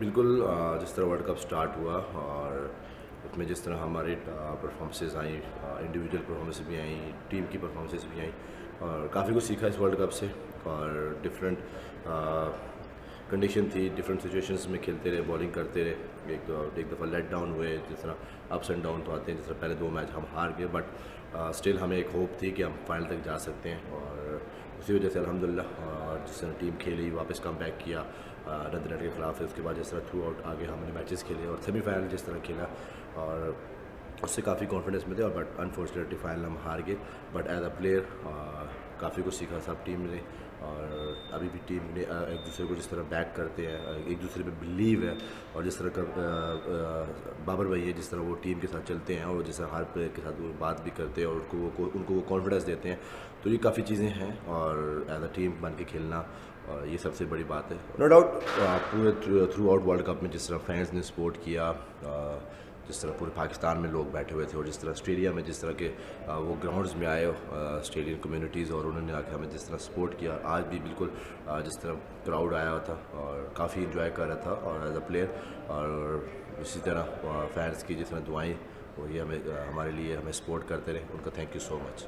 बिल्कुल जिस तरह वर्ल्ड कप स्टार्ट हुआ और उसमें जिस तरह हमारी परफॉर्मेंसेस आई, इंडिविजुअल परफॉर्मेंसेस भी आई, टीम की परफॉर्मेंसेस भी आई और काफ़ी कुछ सीखा इस वर्ल्ड कप से। और डिफरेंट कंडीशन थी, डिफरेंट सिचुएशंस में खेलते रहे, बॉलिंग करते रहे। एक दफ़ा लेट डाउन हुए, जिस तरह अप्स एंड डाउन तो आते हैं। जिस तरह पहले 2 मैच हम हार गए, बट स्टिल हमें एक होप थी कि हम फाइनल तक जा सकते हैं। और उसी वजह से अल्हम्दुलिल्लाह जिस तरह टीम खेली, वापस कम बैक किया नेदरलैंड के ख़िलाफ़। उसके बाद जिस तरह थ्रू आउट आगे हमने मैचेस खेले और सेमीफाइनल जिस तरह खेला, और उससे काफ़ी कॉन्फिडेंस में थे। और बट अनफॉर्चुनेटली फाइनल हम हार गए। बट एज अ प्लेयर काफ़ी कुछ सीखा सब टीम ने। और अभी भी टीम ने एक दूसरे को जिस तरह बैक करते हैं, एक दूसरे पे बिलीव है, और जिस तरह का बाबर भाई है, जिस तरह वो टीम के साथ चलते हैं और जिस तरह हर प्लेयर के साथ वो बात भी करते हैं और उनको वो कॉन्फिडेंस देते हैं। तो ये काफ़ी चीज़ें हैं और एज अ टीम बन के खेलना, और ये सबसे बड़ी बात है। नो डाउट पूरे थ्रू आउट वर्ल्ड कप में जिस तरह फैंस ने सपोर्ट किया, जिस तरह पूरे पाकिस्तान में लोग बैठे हुए थे, और जिस तरह स्टेडियम में जिस तरह के वो ग्राउंड्स में आए स्टेडियम कम्युनिटीज़, और उन्होंने आके हमें जिस तरह सपोर्ट किया, आज भी बिल्कुल जिस तरह क्राउड आया हुआ था और काफ़ी इंजॉय कर रहा था। और एज अ प्लेयर और इसी तरह फैंस की जिस तरह दुआएँ वो ये हमें हमारे लिए हमें सपोर्ट करते रहे, उनका थैंक यू सो मच।